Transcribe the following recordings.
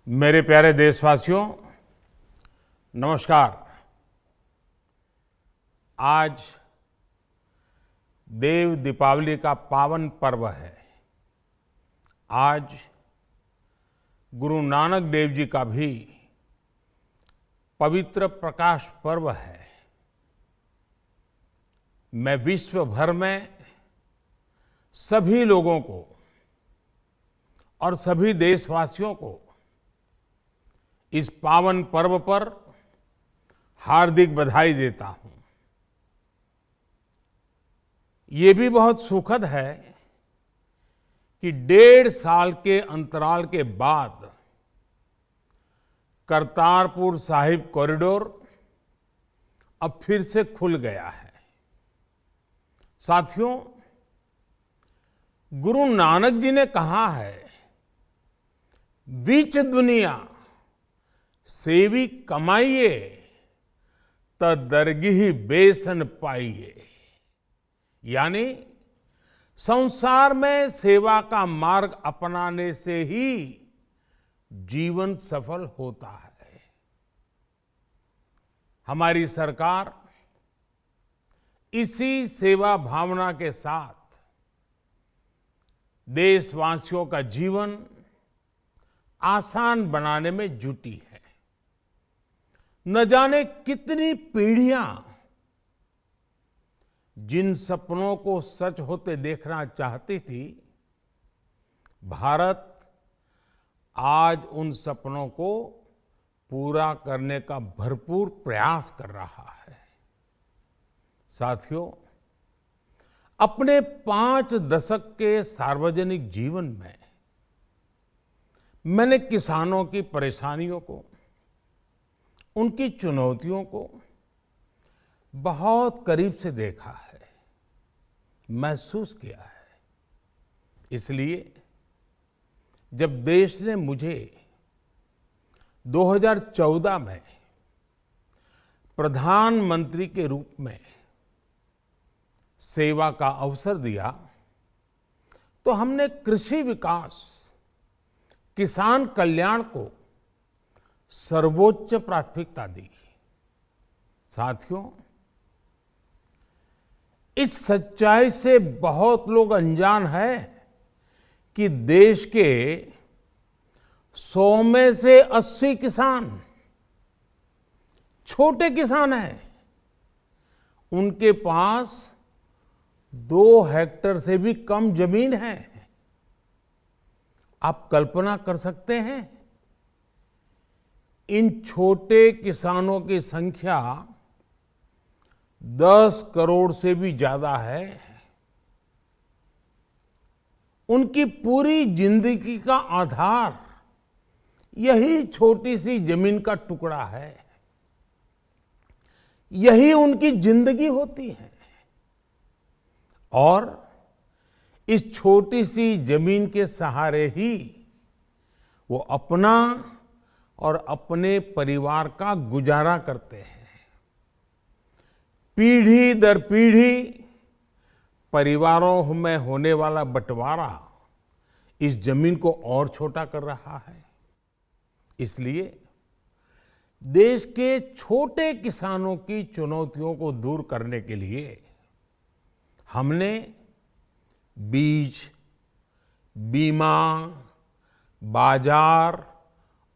मेरे प्यारे देशवासियों, नमस्कार। आज देव दीपावली का पावन पर्व है। आज गुरु नानक देव जी का भी पवित्र प्रकाश पर्व है। मैं विश्व भर में सभी लोगों को और सभी देशवासियों को इस पावन पर्व पर हार्दिक बधाई देता हूं। ये भी बहुत सुखद है कि 1.5 साल के अंतराल के बाद करतारपुर साहिब कॉरिडोर अब फिर से खुल गया है। साथियों, गुरु नानक जी ने कहा है, बीच दुनिया सेवी कमाइए त दरगिही बेसन पाइए। यानी संसार में सेवा का मार्ग अपनाने से ही जीवन सफल होता है। हमारी सरकार इसी सेवा भावना के साथ देशवासियों का जीवन आसान बनाने में जुटी है। न जाने कितनी पीढ़ियां जिन सपनों को सच होते देखना चाहती थी, भारत आज उन सपनों को पूरा करने का भरपूर प्रयास कर रहा है। साथियों, अपने 5 दशक के सार्वजनिक जीवन में मैंने किसानों की परेशानियों को, उनकी चुनौतियों को बहुत करीब से देखा है, महसूस किया है। इसलिए जब देश ने मुझे 2014 में प्रधानमंत्री के रूप में सेवा का अवसर दिया, तो हमने कृषि विकास, किसान कल्याण को सर्वोच्च प्राथमिकता दी। साथियों, इस सच्चाई से बहुत लोग अनजान हैं कि देश के 100 में से 80 किसान छोटे किसान हैं। उनके पास 2 हेक्टेयर से भी कम जमीन है। आप कल्पना कर सकते हैं, इन छोटे किसानों की संख्या 10 करोड़ से भी ज्यादा है। उनकी पूरी जिंदगी का आधार यही छोटी सी जमीन का टुकड़ा है। यही उनकी जिंदगी होती है। और इस छोटी सी जमीन के सहारे ही वो अपना और अपने परिवार का गुजारा करते हैं। पीढ़ी दर पीढ़ी परिवारों में होने वाला बंटवारा इस जमीन को और छोटा कर रहा है। इसलिए देश के छोटे किसानों की चुनौतियों को दूर करने के लिए हमने बीज, बीमा, बाजार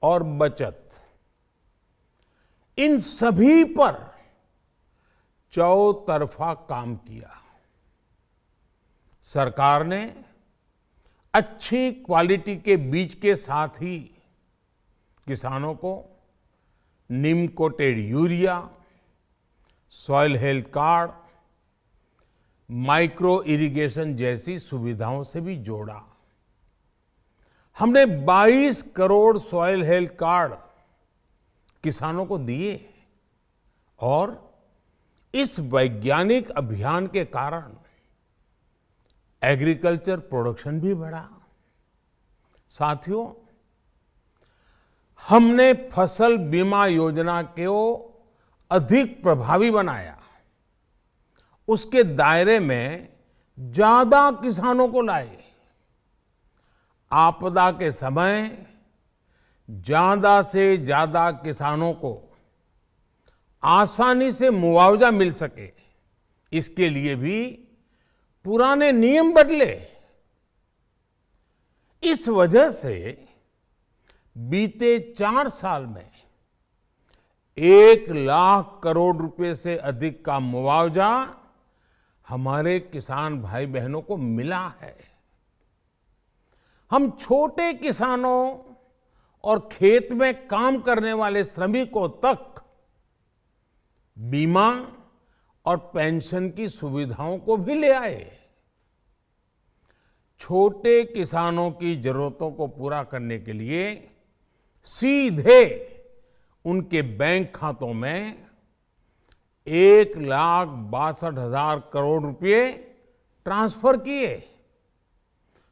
और बचत, इन सभी पर चौतरफा काम किया। सरकार ने अच्छी क्वालिटी के बीज के साथ ही किसानों को neem coated urea, soil health card, micro irrigation जैसी सुविधाओं से भी जोड़ा। हमने 22 करोड़ सॉइल हेल्थ कार्ड किसानों को दिए और इस वैज्ञानिक अभियान के कारण एग्रीकल्चर प्रोडक्शन भी बढ़ा। साथियों, हमने फसल बीमा योजना को अधिक प्रभावी बनाया। उसके दायरे में ज्यादा किसानों को लाए। आपदा के समय ज्यादा से ज्यादा किसानों को आसानी से मुआवजा मिल सके, इसके लिए भी पुराने नियम बदले। इस वजह से बीते 4 साल में 1 लाख करोड़ रुपए से अधिक का मुआवजा हमारे किसान भाई बहनों को मिला है। हम छोटे किसानों और खेत में काम करने वाले श्रमिकों तक बीमा और पेंशन की सुविधाओं को भी ले आए। छोटे किसानों की जरूरतों को पूरा करने के लिए सीधे उनके बैंक खातों में 1,62,000 करोड़ रुपए ट्रांसफर किए,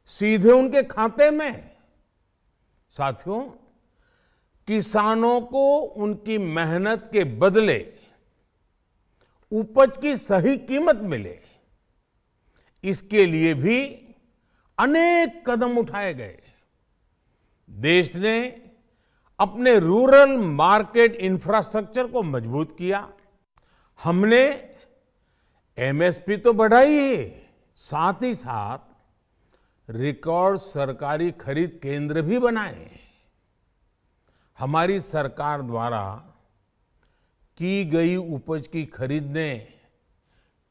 सीधे उनके खाते में। साथियों, किसानों को उनकी मेहनत के बदले उपज की सही कीमत मिले, इसके लिए भी अनेक कदम उठाए गए। देश ने अपने रूरल मार्केट इंफ्रास्ट्रक्चर को मजबूत किया। हमने एमएसपी तो बढ़ाई ही, साथ ही साथ रिकॉर्ड सरकारी खरीद केंद्र भी बनाए। हमारी सरकार द्वारा की गई उपज की खरीद ने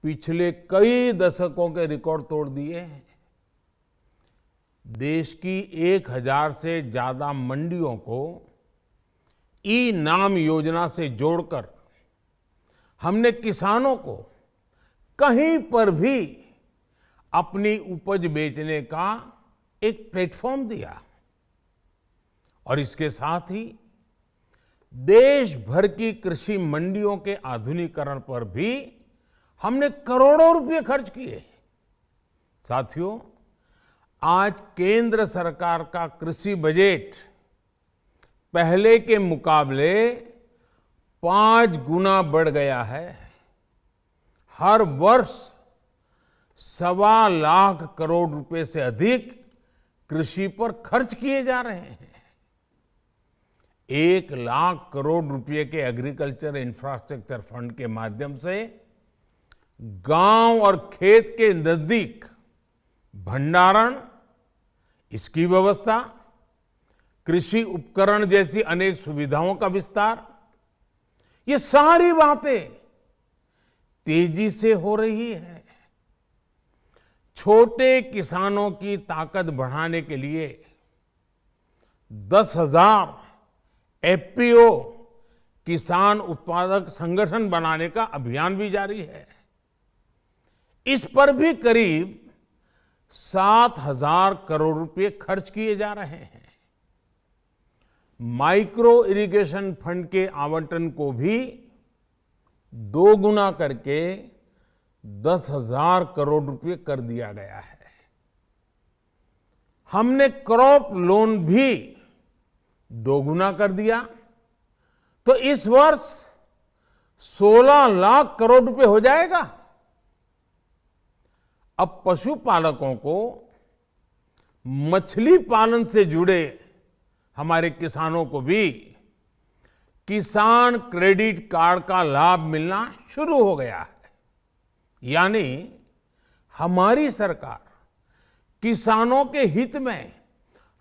पिछले कई दशकों के रिकॉर्ड तोड़ दिए हैं। देश की 1,000 से ज्यादा मंडियों को ई नाम योजना से जोड़कर हमने किसानों को कहीं पर भी अपनी उपज बेचने का एक प्लेटफॉर्म दिया। और इसके साथ ही देश भर की कृषि मंडियों के आधुनिकीकरण पर भी हमने करोड़ों रुपए खर्च किए। साथियों, आज केंद्र सरकार का कृषि बजट पहले के मुकाबले 5 गुना बढ़ गया है। हर वर्ष 1.25 लाख करोड़ रुपए से अधिक कृषि पर खर्च किए जा रहे हैं। 1 लाख करोड़ रुपए के एग्रीकल्चर इंफ्रास्ट्रक्चर फंड के माध्यम से गांव और खेत के नजदीक भंडारण, इसकी व्यवस्था, कृषि उपकरण जैसी अनेक सुविधाओं का विस्तार, ये सारी बातें तेजी से हो रही है। छोटे किसानों की ताकत बढ़ाने के लिए 10,000 एफपीओ किसान उत्पादक संगठन बनाने का अभियान भी जारी है। इस पर भी करीब 7,000 करोड़ रुपए खर्च किए जा रहे हैं। माइक्रो इरिगेशन फंड के आवंटन को भी 2 गुना करके 10,000 करोड़ रुपए कर दिया गया है। हमने क्रॉप लोन भी 2 गुना कर दिया, तो इस वर्ष 16 लाख करोड़ रुपए हो जाएगा। अब पशुपालकों को मछली पालन से जुड़े हमारे किसानों को भी किसान क्रेडिट कार्ड का लाभ मिलना शुरू हो गया है। यानी हमारी सरकार किसानों के हित में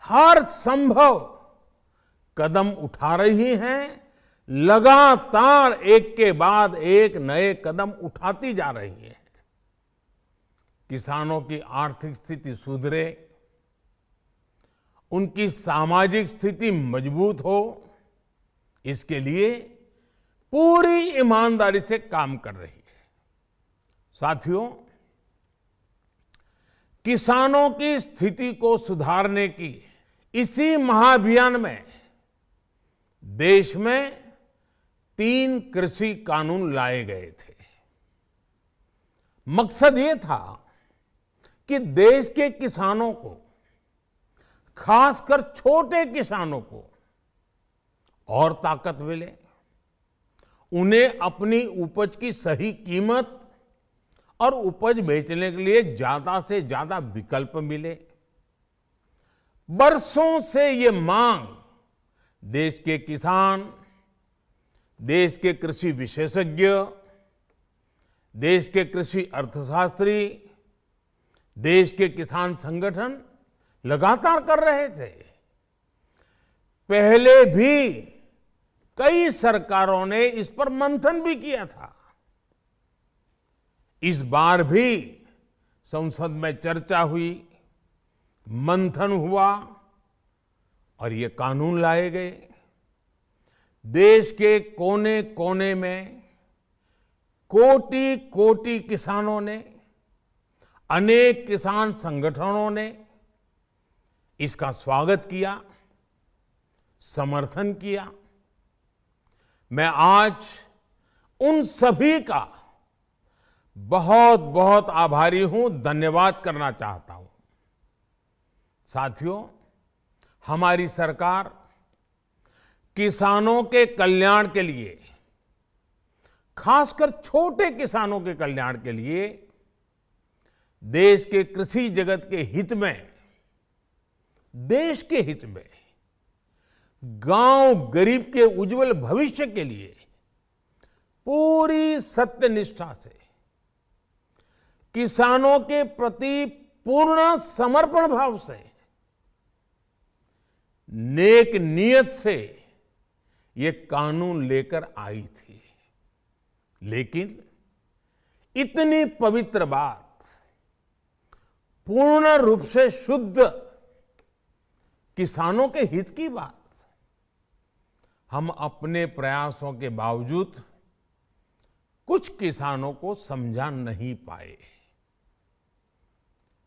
हर संभव कदम उठा रही है, लगातार एक के बाद एक नए कदम उठाती जा रही है। किसानों की आर्थिक स्थिति सुधरे, उनकी सामाजिक स्थिति मजबूत हो, इसके लिए पूरी ईमानदारी से काम कर रही है। साथियों, किसानों की स्थिति को सुधारने की इसी महाअभियान में देश में 3 कृषि कानून लाए गए थे। मकसद ये था कि देश के किसानों को, खासकर छोटे किसानों को और ताकत मिले, उन्हें अपनी उपज की सही कीमत और उपज बेचने के लिए ज्यादा से ज्यादा विकल्प मिले। बरसों से ये मांग देश के किसान, देश के कृषि विशेषज्ञ, देश के कृषि अर्थशास्त्री, देश के किसान संगठन लगातार कर रहे थे। पहले भी कई सरकारों ने इस पर मंथन भी किया था। इस बार भी संसद में चर्चा हुई, मंथन हुआ और ये कानून लाए गए। देश के कोने कोने में कोटि कोटि किसानों ने, अनेक किसान संगठनों ने इसका स्वागत किया, समर्थन किया। मैं आज उन सभी का बहुत बहुत आभारी हूं, धन्यवाद करना चाहता हूं। साथियों, हमारी सरकार किसानों के कल्याण के लिए, खासकर छोटे किसानों के कल्याण के लिए, देश के कृषि जगत के हित में, देश के हित में, गांव गरीब के उज्जवल भविष्य के लिए पूरी सत्यनिष्ठा से, किसानों के प्रति पूर्ण समर्पण भाव से, नेक नियत से ये कानून लेकर आई थी। लेकिन इतनी पवित्र बात, पूर्ण रूप से शुद्ध किसानों के हित की बात, हम अपने प्रयासों के बावजूद कुछ किसानों को समझा नहीं पाए।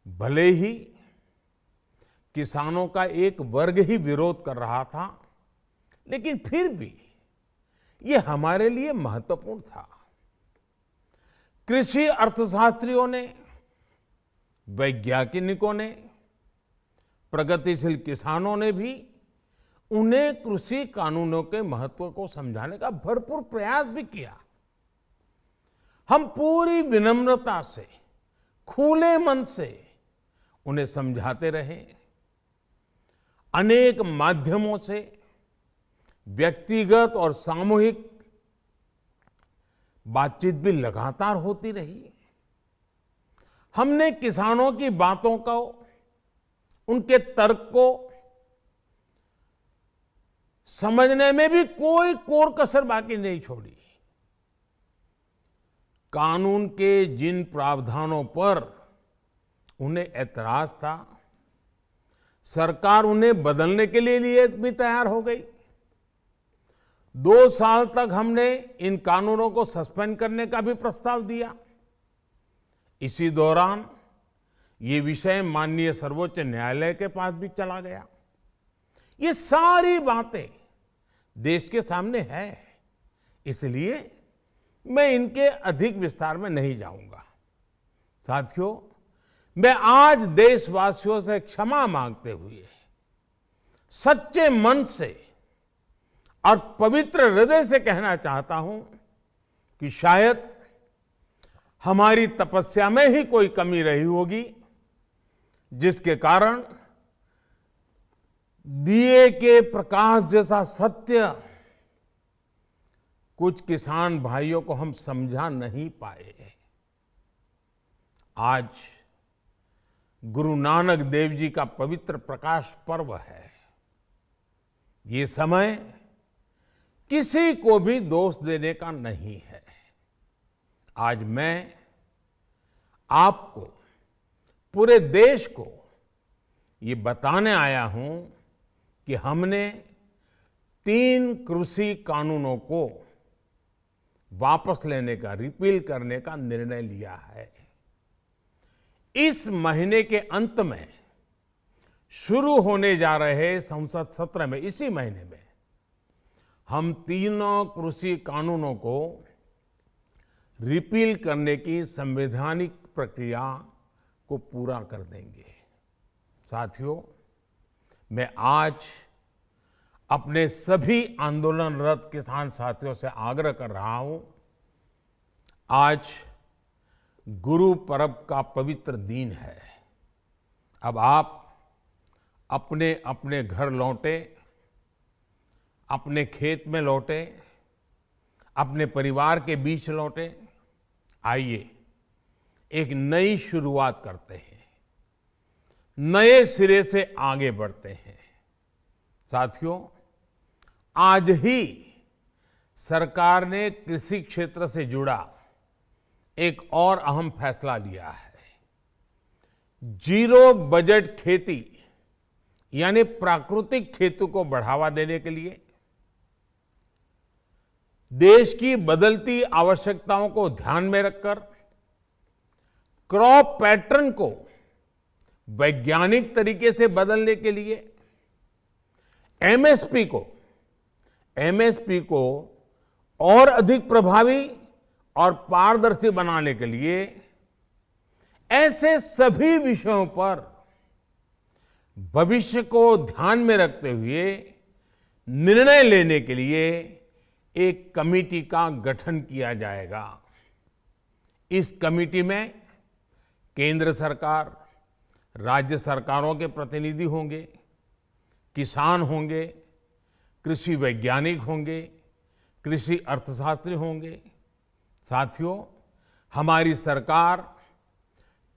भले ही किसानों का एक वर्ग ही विरोध कर रहा था, लेकिन फिर भी ये हमारे लिए महत्वपूर्ण था। कृषि अर्थशास्त्रियों ने, वैज्ञानिकों ने, प्रगतिशील किसानों ने भी उन्हें कृषि कानूनों के महत्व को समझाने का भरपूर प्रयास भी किया। हम पूरी विनम्रता से, खुले मन से उन्हें समझाते रहे। अनेक माध्यमों से व्यक्तिगत और सामूहिक बातचीत भी लगातार होती रही। हमने किसानों की बातों को, उनके तर्क को समझने में भी कोई कोर कसर बाकी नहीं छोड़ी। कानून के जिन प्रावधानों पर उन्हें ऐतराज था, सरकार उन्हें बदलने के लिए भी तैयार हो गई। 2 साल तक हमने इन कानूनों को सस्पेंड करने का भी प्रस्ताव दिया। इसी दौरान ये विषय माननीय सर्वोच्च न्यायालय के पास भी चला गया। ये सारी बातें देश के सामने है, इसलिए मैं इनके अधिक विस्तार में नहीं जाऊंगा। साथियों, मैं आज देशवासियों से क्षमा मांगते हुए सच्चे मन से और पवित्र हृदय से कहना चाहता हूं कि शायद हमारी तपस्या में ही कोई कमी रही होगी, जिसके कारण दिए के प्रकाश जैसा सत्य कुछ किसान भाइयों को हम समझा नहीं पाए। आज गुरु नानक देव जी का पवित्र प्रकाश पर्व है। ये समय किसी को भी दोष देने का नहीं है। आज मैं आपको, पूरे देश को ये बताने आया हूं कि हमने 3 कृषि कानूनों को वापस लेने का, रिपील करने का निर्णय लिया है। इस महीने के अंत में शुरू होने जा रहे संसद सत्र में, इसी महीने में, हम 3 कृषि कानूनों को रिपील करने की संवैधानिक प्रक्रिया को पूरा कर देंगे। साथियों, मैं आज अपने सभी आंदोलनरत किसान साथियों से आग्रह कर रहा हूं, आज गुरु पर्व का पवित्र दिन है। अब आप अपने अपने घर लौटे, अपने खेत में लौटे, अपने परिवार के बीच लौटे। आइए एक नई शुरुआत करते हैं, नए सिरे से आगे बढ़ते हैं। साथियों, आज ही सरकार ने कृषि क्षेत्र से जुड़ा एक और अहम फैसला लिया है। जीरो बजट खेती यानी प्राकृतिक खेती को बढ़ावा देने के लिए देश की बदलती आवश्यकताओं को ध्यान में रखकर क्रॉप पैटर्न को वैज्ञानिक तरीके से बदलने के लिए एमएसपी को और अधिक प्रभावी और पारदर्शी बनाने के लिए ऐसे सभी विषयों पर भविष्य को ध्यान में रखते हुए निर्णय लेने के लिए एक कमेटी का गठन किया जाएगा। इस कमेटी में केंद्र सरकार, राज्य सरकारों के प्रतिनिधि होंगे, किसान होंगे, कृषि वैज्ञानिक होंगे, कृषि अर्थशास्त्री होंगे। साथियों, हमारी सरकार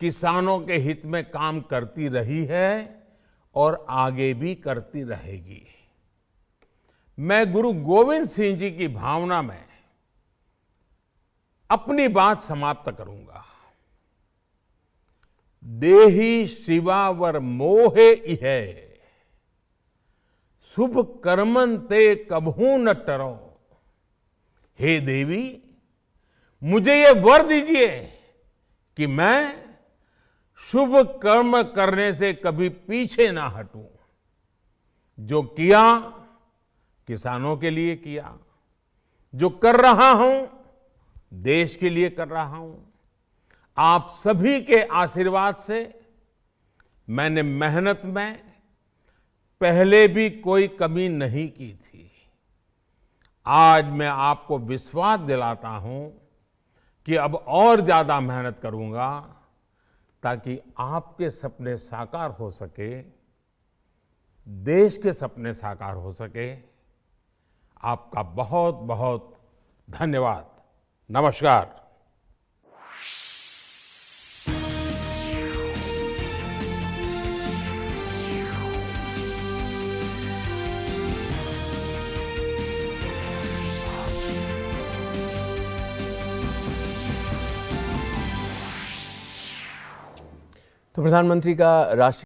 किसानों के हित में काम करती रही है और आगे भी करती रहेगी। मैं गुरु गोविंद सिंह जी की भावना में अपनी बात समाप्त करूंगा। देहि शिवावर मोहे इहे, शुभ कर्मन ते कबहू न टरो। हे देवी, मुझे ये वर दीजिए कि मैं शुभ कर्म करने से कभी पीछे ना हटूं। जो किया किसानों के लिए किया, जो कर रहा हूं देश के लिए कर रहा हूं। आप सभी के आशीर्वाद से मैंने मेहनत में पहले भी कोई कमी नहीं की थी। आज मैं आपको विश्वास दिलाता हूं कि अब और ज्यादा मेहनत करूंगा ताकि आपके सपने साकार हो सके, देश के सपने साकार हो सके। आपका बहुत बहुत धन्यवाद। नमस्कार। तो प्रधानमंत्री का राष्ट्र